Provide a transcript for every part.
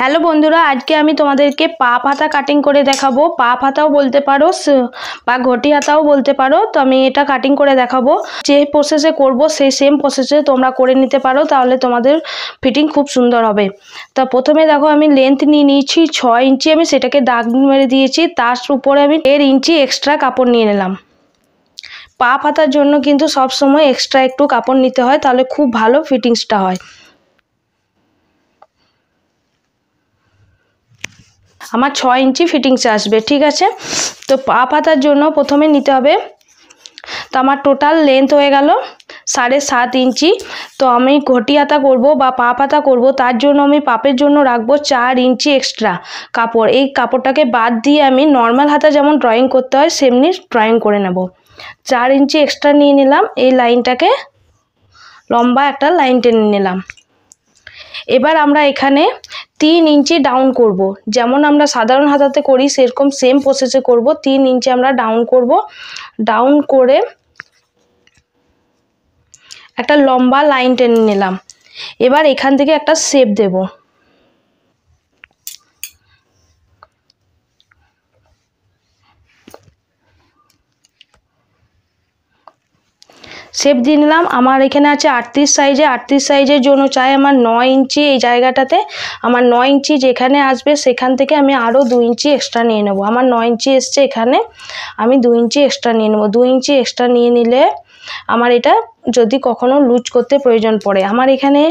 Hello বন্ধুরা, আজকে আমি তোমাদেরকে পাপ হাতা কাটিং করে দেখাবো। পাপ হাতাও বলতে পারো বা ঘটি হাতাও বলতে পারো। তো আমি এটা কাটিং করে দেখাবো। যে প্রসেসে করব সেই সেম প্রসেসে তোমরা করে নিতে পারো, তাহলে তোমাদের ফিটিং খুব সুন্দর হবে। তা প্রথমে দেখো, আমি লেন্থ নিয়ে নিয়েছি 6 ইঞ্চি। আমি সেটাকে দাগ মেরে দিয়েছি। তার উপরে আমি 1.5 ইঞ্চি এক্সট্রা কাপড় নিয়ে নিলাম। পাপ হাতার জন্য কিন্তু সব সময় এক্সট্রা একটু কাপড় নিতে হয়, তাহলে খুব ভালো ফিটিংসটা হয়। আমার 6 ইঞ্চি ফিটিংস আসবে, ঠিক আছে। তো পাপ হাতার জন্য প্রথমে নিতে হবে। তো আমার টোটাল লেন্থ হয়ে গেল 7.5 ইঞ্চি। তো আমি ঘটি হাতা করবো বা পাপ হাতা করবো, তার জন্য আমি পাপের জন্য রাখবো 4 ইঞ্চি এক্সট্রা কাপড়। এই কাপড়টাকে বাদ দিয়ে আমি নর্মাল হাতা যেমন ড্রয়িং করতে হয় সেমনি ড্রয়িং করে নেব। 4 ইঞ্চি এক্সট্রা নিয়ে নিলাম। এই লাইনটাকে লম্বা একটা লাইন টেনে নিলাম। এবার আমরা এখানে 3 ইঞ্চি ডাউন করব। যেমন আমরা সাধারণ হাতাতে করি সেরকম সেম প্রসেসে করব। 3 ইঞ্চি আমরা ডাউন করব। ডাউন করে একটা লম্বা লাইন টেনে নিলাম। এবার এখান থেকে একটা শেপ দেব। শেপ দিয়ে নিলাম। আমার এখানে আছে 38 সাইজে। 38 সাইজের জন্য চাই আমার 9 ইঞ্চি। এই জায়গাটাতে আমার 9 ইঞ্চি যেখানে আসবে সেখান থেকে আমি আরও 2 ইঞ্চি এক্সট্রা নিয়ে নেব। আমার 9 ইঞ্চি এসছে, এখানে আমি 2 ইঞ্চি এক্সট্রা নিয়ে নেব। 2 ইঞ্চি এক্সট্রা নিয়ে নিলে আমার এটা যদি কখনো লুজ করতে প্রয়োজন পড়ে। আমার এখানে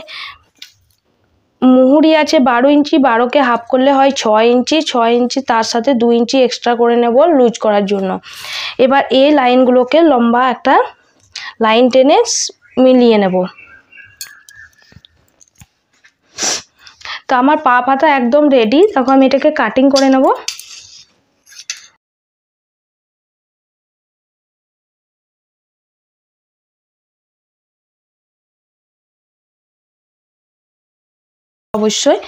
মুহুরি আছে 12 ইঞ্চি। 12কে হাফ করলে হয় 6 ইঞ্চি। 6 ইঞ্চি তার সাথে 2 ইঞ্চি এক্সট্রা করে নেব লুজ করার জন্য। এবার এই লাইনগুলোকে লম্বা একটা লাইন টেনে মিলিয়ে নেব। তো আমার পাপ হাতা একদম রেডি। তখন আমি এটাকে কাটিং করে নেব। অবশ্যই।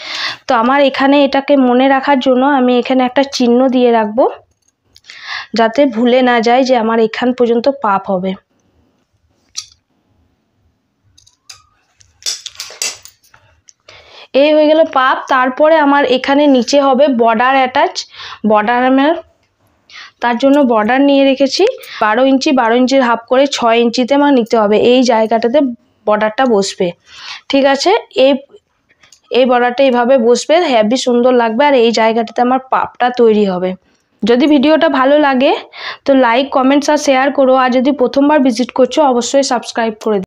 তো আমার এখানে এটাকে মনে রাখার জন্য আমি এখানে একটা চিহ্ন দিয়ে রাখবো, যাতে ভুলে না যায় যে আমার এখান পর্যন্ত পাপ হবে। এই হয়ে গেল পাপ। তারপরে আমার এখানে নিচে হবে বর্ডার অ্যাটাচ। বর্ডার আমার তার জন্য বর্ডার নিয়ে রেখেছি 12 ইঞ্চি। 12 ইঞ্চির হাফ করে 6 ইঞ্চিতে আমার নিতে হবে। এই জায়গাটাতে বর্ডারটা বসবে, ঠিক আছে। এই বর্ডারটা এইভাবে বসবে, হেভি সুন্দর লাগবে। আর এই জায়গাটাতে আমার পাপটা তৈরি হবে। যদি ভিডিওটা ভালো লাগে তো লাইক, কমেন্টস আর শেয়ার করো। আর যদি প্রথমবার ভিজিট করছো অবশ্যই সাবস্ক্রাইব করে দিও।